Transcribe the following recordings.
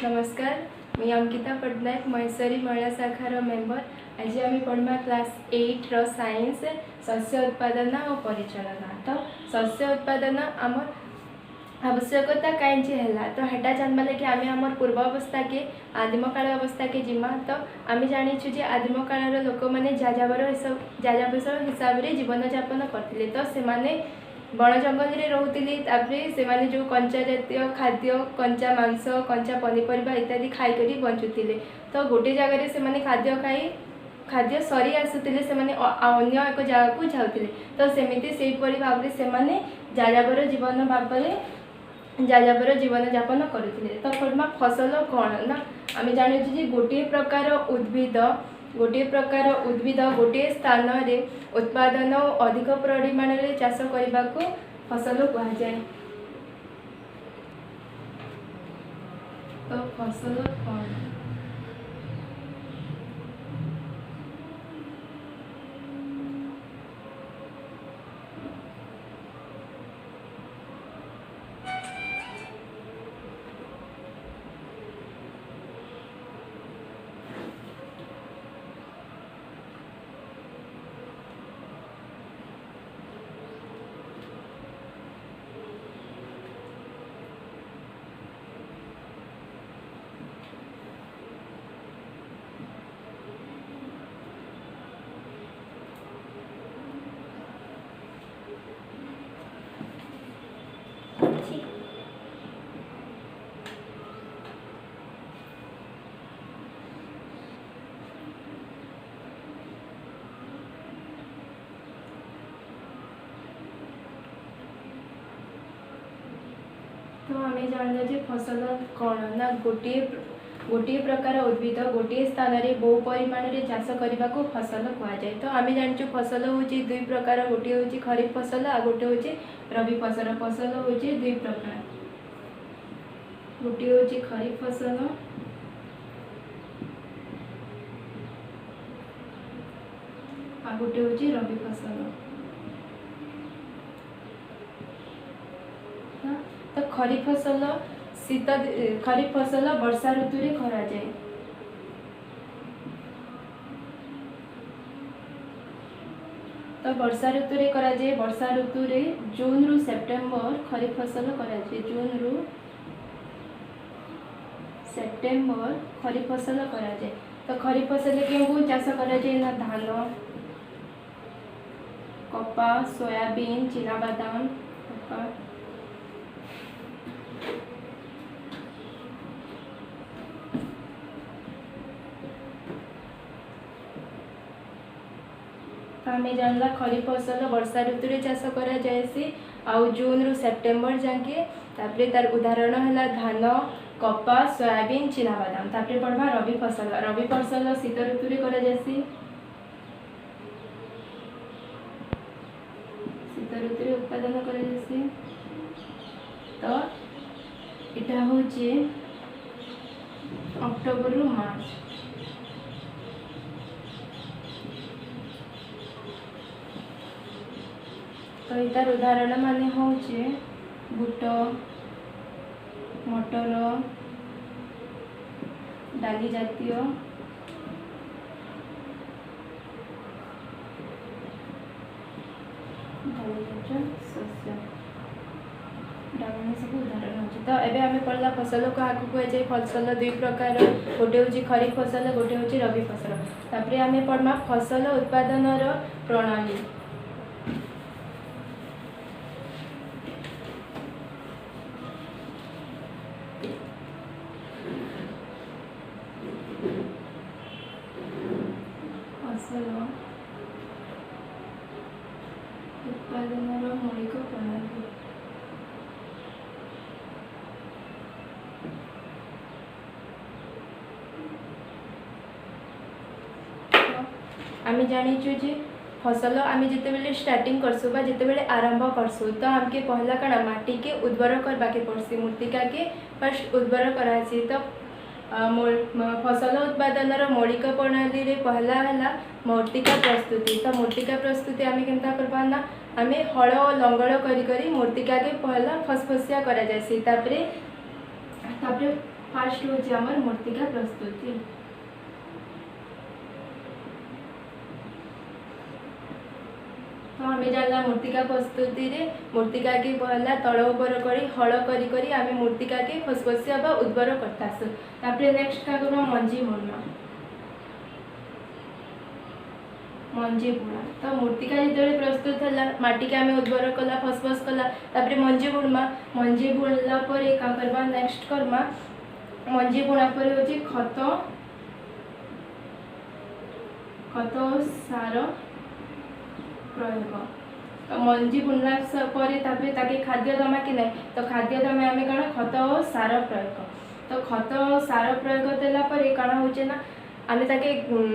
नमस्कार, मैं अंकिता पट्टनायक महेश्वरी महिला शाखार मेम्बर। आज आम पढ़ा क्लास 8 रो साइंस शस्य उत्पादन और परिचालना। तो शस्य उत्पादन आम आवश्यकता कहीं है तो हेटा जानवा लगे आम आम पूर्व अवस्था के आदिम काल अवस्था के जिमा। तो आम जाचु जे आदिम काल लोक मैंने जाजाबर हिसाब से जीवन यापन करते। तो से बण जंगल में रोते से जो कंचा जातीय खाद्य कंचा मांस कंचा पनीपरिया इत्यादि खाई बंचुले। तो गोटे जगह से खाद्य खाई खाद्य सरी आसुले से अन्य एक जगह को जाऊे। तो सेमती से भाव से जाजाबर जीवन भाव जाजाबर जीवन यापन करुले। तो पढ़मा फसल कौन ना आम जानी गोटे प्रकार उद्भिद गोटे स्थान में उत्पादन अधिक परिमाण में चाष करने को फसल कहुए। तो फसल कौन तो आम जान फसल कौन ना गोटे प्रकार उद्भिद गोटे स्थान में बहु परिमाण में चाष करने को फसल कहुए। तो आम जाचु फसल हूँ दुई प्रकार, गोटे हूँ खरीफ फसल आ गोटे हूँ रबी फसल। फसल हूँ दुई प्रकार, गोटे हूँ खरीफ फसल आ गोटे हूँ रबी फसल। तो खरीफ फसल खरीफ फसल वर्षा ऋतु रे करा जाए। तो वर्षा ऋतु रे करा जाए। वर्षा ऋतु रे जून रु सेप्टेम्बर खरीफ फसल करा जाए। जून रु सेप्टेम्बर खरीफ फसल करा जाए। तो खरीफ फसल के चाष करा जाए ना धान कपा सोयाबीन चिनाबादाम कपा। आम जानला खरीफ फसल वर्षा ऋतु रे चाष करा जाए आउ जून रु सेप्टेम्बर जाके। तार उदाहरण है धान कपा सोयाबीन चिनाबादाम। तापर पढ़वा रबी फसल। रबी फसल शीत ऋतु रे करा जाए। शीत ऋतु रे उत्पादन करा जाए। तो इटा हूँ अक्टोबर रु मार्च। तो इतार उदाहरण माने हूँ बुट मटर डाली जातीय शस्य सब उदाहरण हो। तो एबे आम पढ़ला फसल को आगे कहुए फसल दुई प्रकार, गोटे हूँ खरीफ फसल गोटे हूँ रबी फसल। तापर आम पढ़मा फसल उत्पादन प्रणाली। फसल उत्पादन मौलिक प्रणाली। आम जाचु जे फसल आम जिते स्टार्टिंग करसु बा जिते आरंभ करसु तो आमके पहला कण माटी के उर्वर करवा के पड़सी। मूर्तिका के फर्स्ट उर्वर करासी। तो फसल उत्पादन मौलिक प्रणाली रे पहला है मूर्तिका प्रस्तुति। तो मूर्तिका प्रस्तुति आम केमता करबा ना आम हल और लंगल करी मूर्तिका के पहला फसफसिया करा जासी। तापरे फास्ट होची हमर मूर्तिका प्रस्तुति। तो आम जानला मूर्तिका प्रस्तुति रे मूर्तिका के पहला तल ऊपर करी हल करी करी आम मूर्तिका के फसफसिया बा उद्बर करतासु। तापरे नेक्स्ट का करबा मंजी बुणना। मंजी बुणा तो मूर्तिका जिते प्रस्तुत है माटी के आम उद्बर कला फसफस कला तापरे मंजी बुणमा। मंजी बुणला पर का करबा नेक्स्ट करबा मंजी बुणा पर होची खत खत सार प्रयोग। तो मंजी बुणला पर ताके खाद्य दमा कि नहीं तो खाद्य दमा आम कण खत और सार प्रयोग। तो खत और सार प्रयोग देला पर कण होचे ना आम ताके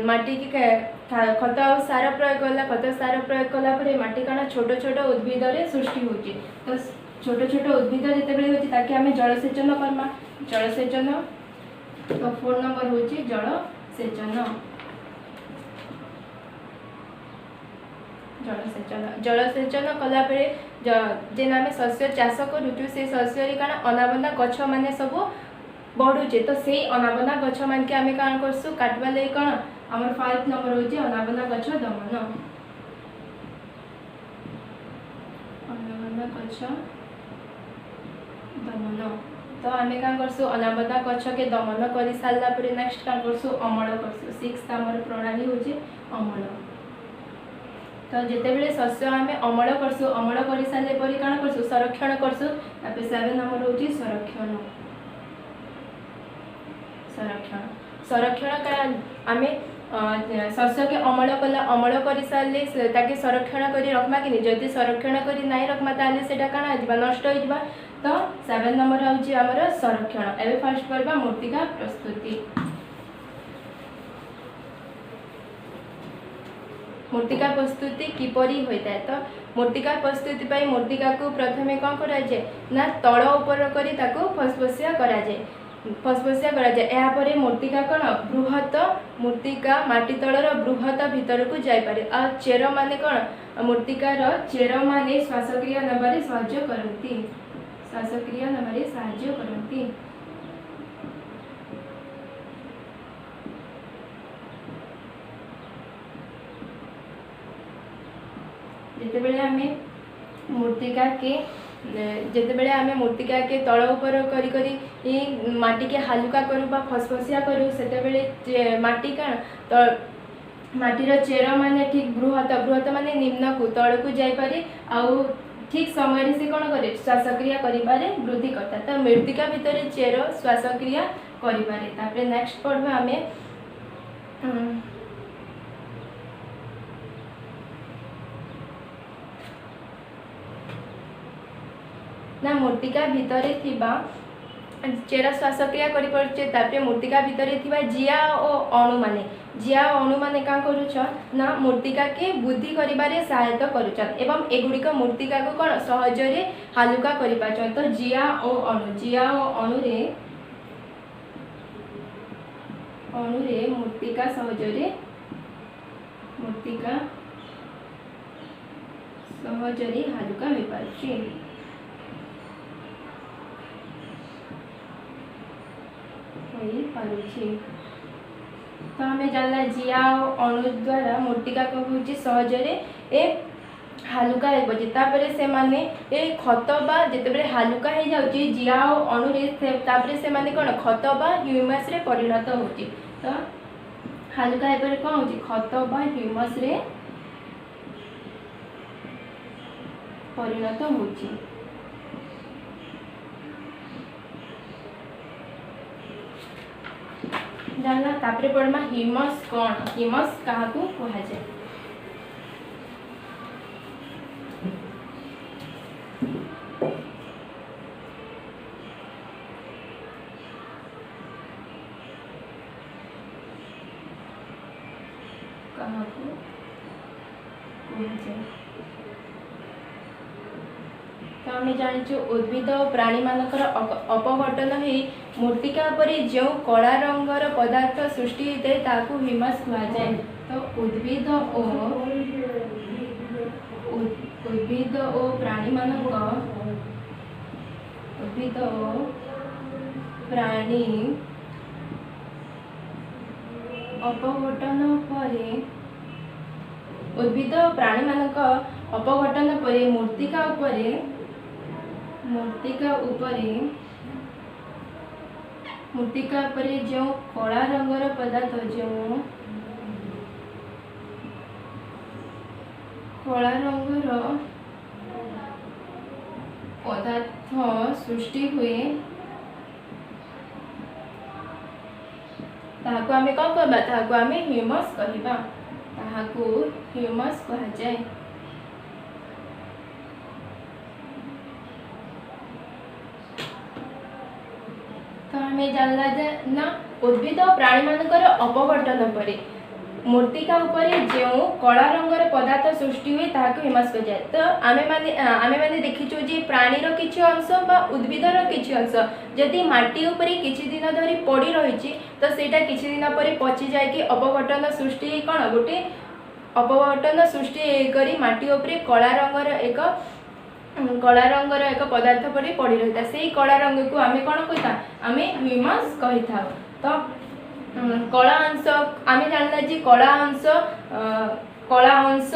माटी की खत और सार प्रयोग कला खत सार प्रयोग कला पर माटी कण छोट छोट उद्भिद रे सृष्टि होची। तो छोट छोट उद्भिद जितेबले होची ताके आम जलसेचन करमा। जलसेचन तो 4 नंबर होची जलसेचन। जलसेचन कला जेन आम शस्य चाष करूँ से शस्य कण अनाबना गछ मैंने सब बढ़ुचे। तो से अनाबना गछ मान के आम कण करसु काटवा लगे कण आम 5 नंबर होची अनाबना गछ दमन। अनाबना गछ दमन तो आम क्या करसु अनाबना गछ के दमन कर सारा पर नेक्स्ट क्या करसु अमल करसु। 6 आमर प्रणाली होची अमल। तो जितेबले शस्य आम अमल करसु अमल कर सारे पर कण करसु संरक्षण करसु। 7 नंबर होची संरक्षण। संरक्षण संरक्षण का आम शस्य के अमल कला अमल कर सारे ताके संरक्षण कर रखमा कि जदि संरक्षण कर ना रखमा ताले सेटा काना आजिबा नष्ट हो जिबा। तो 7 नंबर होची हमर संरक्षण। एबे फर्स्ट करबा मूर्तिका प्रस्तुति। मूर्तिका प्रस्तुति किपरि होता है। तो मूर्तिका प्रस्तुति पाई मूर्तिका को प्रथमे कौन करा जाए ना तल ऊपर करी ताको फसफसिया करा जाए। फसफसिया करा जाए या परे मूर्तिका कौन बृहत मूर्तिका माटी तलर बृहत भीतर को जाई पारे। आ चेर माने कौन मूर्तिकार चेर माने श्वासक्रिया नबारे साहाय्य करती। श्वासक्रिया नबारे साहाय्य करती। जितेबले आम मूर्तिका के जितेबले आम मूर्तिका के तल ऊपर करी करी माटी के हालुका करूँ बा फसफसिया करूँ सेतेबेले माटी का तो माटीर चेर माने ठीक बृहत बृहत माने निम्न को तल को जाई पारे आउ ठीक समय से कौन करे श्वासक्रिया करिबारे वृद्धि करता। तो मृत्तिका भितर चेर श्वासक्रिया करिबारे। तापरे नेक्स्ट पढ़बा आमे ना मूर्तिका भितरे थिबा चेरा श्वासक्रिया करि परचे। तापरे मूर्तिका भितरे थिबा जिया और अणु माने जिया अणु माने का करूछ ना मूर्तिका के बुद्धि करिबारे सहायता करूछन एवं एगुड़िक मूर्तिका को कौन सहज रे हालुका करि पाछन। तो जिया और अणु रे मूर्तिका सहज रे हालुका होई पाछी। तो आम जानला जिया अणु द्वारा मूर्तिका कहूँ सहजरे ए हालुका होपर से माने ए खत बा जितेबाला हालुका हो जाऊँगी जिया अणु से माने कौन खत बा ह्यूमस रे परिणत होती। तो हालुका होपर कौन हो खत बा ह्यूमस रे परिणत होती। जानला तापरे पड़मा ह्यूमस कौन ह्यूमस क्या कहा जाए। तो आम जानी उद्भिद और प्राणी मानकर अपघटन हो मूर्तिका पर जो कला रंगर पदार्थ सृष्टि होता है ताकू ह्यूमस कहुए। तो उद्भिद और प्राणी मानक उद्भिद और प्राणी अपघटन परे उद्भिद प्राणी मानक अपघटन परे मूर्तिका उपरे जो कला रंगर पदार्थ सृष्टि हुए ताहाको आमे कौन कहबा ताहाको आमे ह्यूमस कहबा ताहाको ह्यूमस कहा जाए। तो आमे जानला जे ना उद्भिद प्राणी मानकर अपघटन परे मूर्तिका उपरे जो कला रंगर पदार्थ सृष्टि हुए ताहाको ह्यूमस कहा जाए। तो आमे माने देखिछु जे प्राणी रो किछि अंश बा उद्भिद रो किछि अंश जदि माटी उपरे किछि दिन धरि पड़ी रहिछि तो सेटा किछि दिन परे पचि जाय कि अपघटन सृष्टि कोन गोटे अपघटन सृष्टि करी माटी उपरे कला रंगर एक पदार्थ परे पड़ी रहिता सेही कला रंग को आमे कोन कहिता आमे ह्यूमस कहिता। तो कला अंश आमे जानला जे कला अंश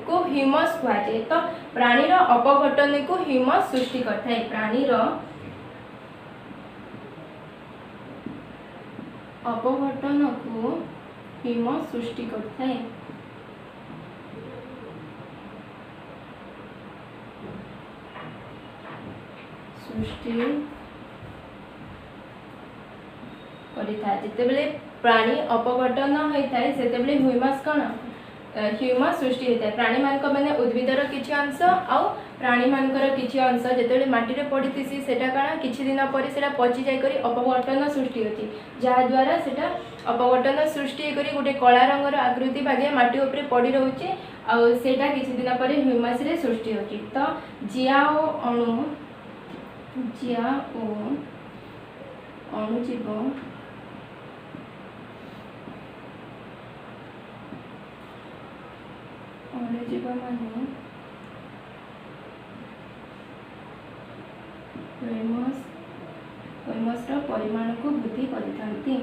को ह्यूमस कहा जाए। तो प्राणी रो अपघटन को ह्यूमस सृष्टि करता है प्राणी रो अपघटन को ह्यूमस सृष्टि करता है। जितेबले प्राणी अपघटन होता है सेतेबले ह्यूमस कौन ह्यूमस सृष्टि होता है। प्राणी मान मैंने उद्भिदर किछि अंश आउ प्राणी मानकर किछि अंश जेतेबले माटी रे पड़िथिसी सेटा काना किछि दिन परे सेटा पचि जाय करी अपघटन सृष्टि होती जहा द्वारा सेटा अपघटन सृष्टि करी गोटे कला रंगर आकृति भागे माटी ऊपर पड़ी रहउची आ सेटा किछि दिन परे ह्यूमस रे सृष्टि होती। तो जिया ओ अणुजीव माने ह्यूमस परिमाण को वृद्धि करथांती।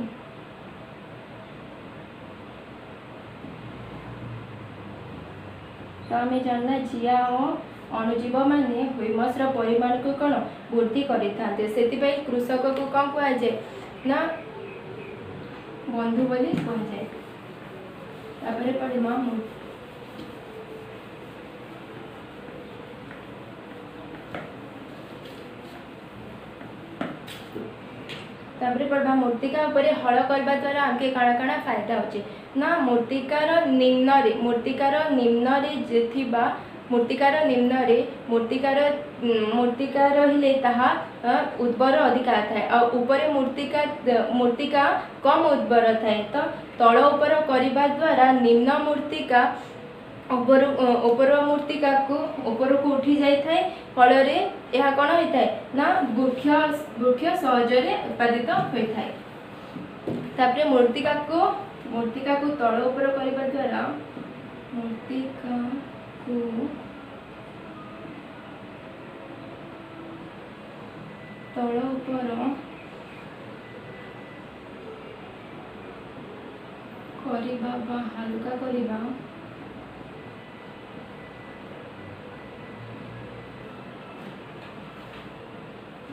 तो आमे जानना जिया और अणुजीव माने ह्यूमस परिमाण को कौन वृद्धि करथांते सेतिपई कृषक को कौन कहा जाए ना बंधु बोली कहा जाए। तापरे पढ़िमा तापरे पढ़बा मूर्तिका ऊपर हल करबा द्वारा आगे काଣା काଣା फायदा होचे ना मूर्तिकार निम्न रे जेथिबा मूर्तिकार हिले ताहा उर्वर अधिका थाए आ ऊपर मूर्तिका कम उर्वर थाए। तो तळ ऊपर करबा द्वारा निम्न मूर्तिका ऊपर मूर्तिका को ऊपर को उठी जाय थाए फल रे यह कोन होय थाए ना वृक्ष सहजरे उत्पादित होय थाए। तापरे मूर्तिका को तळ ऊपर करबा द्वारा मूर्तिका को तळ ऊपर करिबा बा हल्का करिबा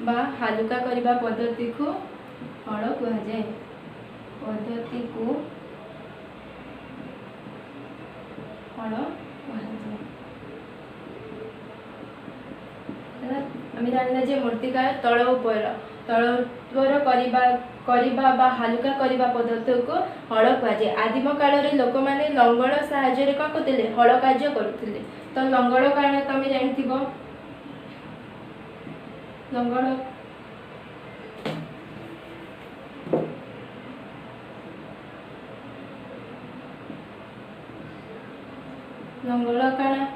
बा हालुका करिबा पद्धति को हल कहा जाए। पद्धति को हल कहा जाए। आमे जानला जे मूर्तिका तळ ऊपर करिबा बा हालुका करिबा पद्धति को हल कहा जाए। आदिम काल रे लोक माने लंगड़ सहाय्य रे कोन करथिले हल कार्य करुथिले। तो लंगड़ कारण तमे जानथिबो लंगड़ काना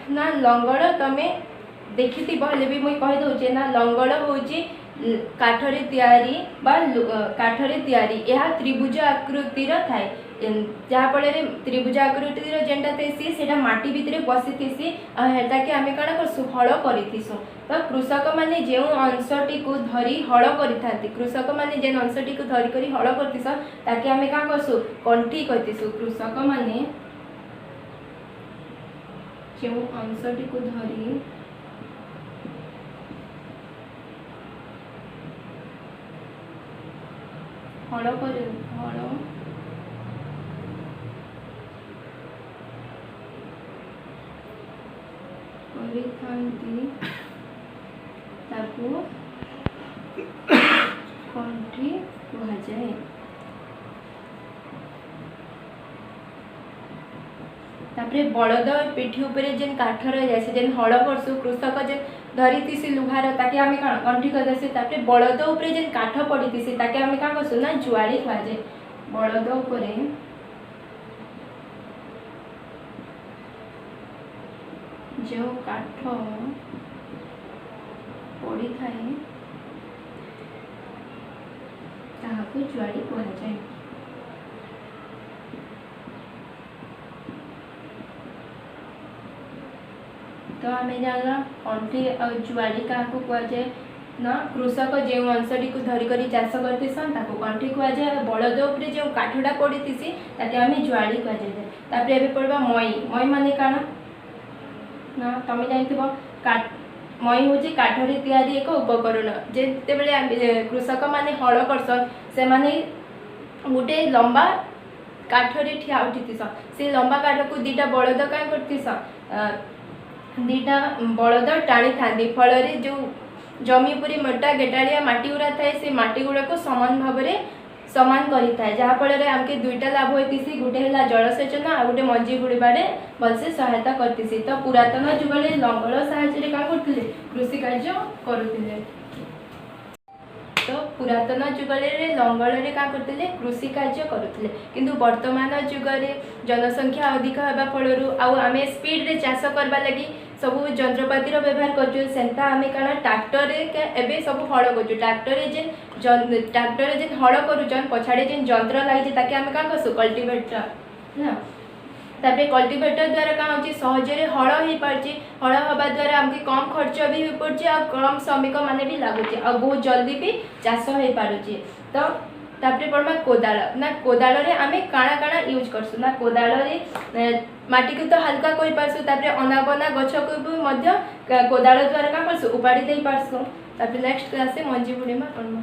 ना लंगड़ तमे देखिथि बहले भी मुई कहि दउचे ना लंगड़ होची काठरे तयारी बा काठरे तयारी यह त्रिभुज आकृतिर थाए जहाँफल त्रिभुज आकृतिर जेनटा थी से माटी भितर पशि थी हेटा कि आम कण करसु हल करूँ। तो कृषक मैंने जो अंशटी को धरी हल कर कृषक मैंने जेन अंशटी को धरिक हल करतीस ताकि आम क्या करसु कंठी कहतीसु। कृषक मैंने जो अंशटी को धरी हल कंठी कहुए। तापरे बलद पिठी उपरे जेन काठ रही जाए जेन हल करसु कृषक जेन धरी सी लुहार ताकि आम कंठी कहते तापरे बलद उपरे जेन काठ पड़ी सी ताकि आम क्या करसु ना जुआड़ी कहुए। बलद उपरे जो काठ पड़ी थाए ताहाको जुआड़ी कहुए। तो आम जानला कंठी और जुआड़ी क्या कहुए ना कृषक जो अंशटी को धरिक चाष करतीसन कंठी कहुए। बलद उपरे जो काठटा पड़ी थी ताकि आम जुआड़ी कहुए। तापर एबे पड़वा मई। मई माने काना ना तुम जान मई हूँ काठरे तैयारी एक उपकरण जिते बड़े कृषक मैंने हल करसन से माने गोटे लंबा काठरे ठिया उठीस से लंबा काठ को दीटा बलद क्या कर दीटा बलद टाणी था फल जो जमी पूरी मोटा गेटाड़िया माटी गुड़ा थाए से माटी गुड़ा को समान भाव में समान करें जहाँफल आमके दुईटा लाभ होती गोटे है जलसेचन आ गोटे मंजी बुड़बारे भलसे सहायता करती। तो पुरातन जुगले लंगल साहाय्य क्या करते कृषि कार्य करुले। तो पुरातन जुगले लंगल क्या करते कृषि कार्य करुले किंतु वर्तमान जुगरे जनसंख्या अधिक होगा फल आम स्पीड रे चाष करवा लगी सब जंत्रपातिर व्यवहार करता आम क्या ट्रैक्टर एवं सब हल कर ट्रैक्टर जेन हल कर पछाड़े जेन जंत्र लगी ताकि आम क्या करसु कल्टिवेटर ना तापर कल्टिवेटर द्वारा क्या होची सहजरे हल हो पार्ची हल हवा द्वारा आमके कम खर्च भी हो पड़े और कम श्रमिक माने भी लगुच और बहुत जल्दी भी चाष हो पारुची। तो तापर पड़मा कोदाल ना कोदाल रे आमे काଣା काଣା यूज करसु ना कोदाल रे माटी को तो हल्का कर पारसु तापर अनाबना गछ को भी मध्य कोदाल द्वारा क्या करसु उपाड़ी दे पारसु। तापर नेक्स्ट क्लास से मंजी बुड़ीमा पड़मा।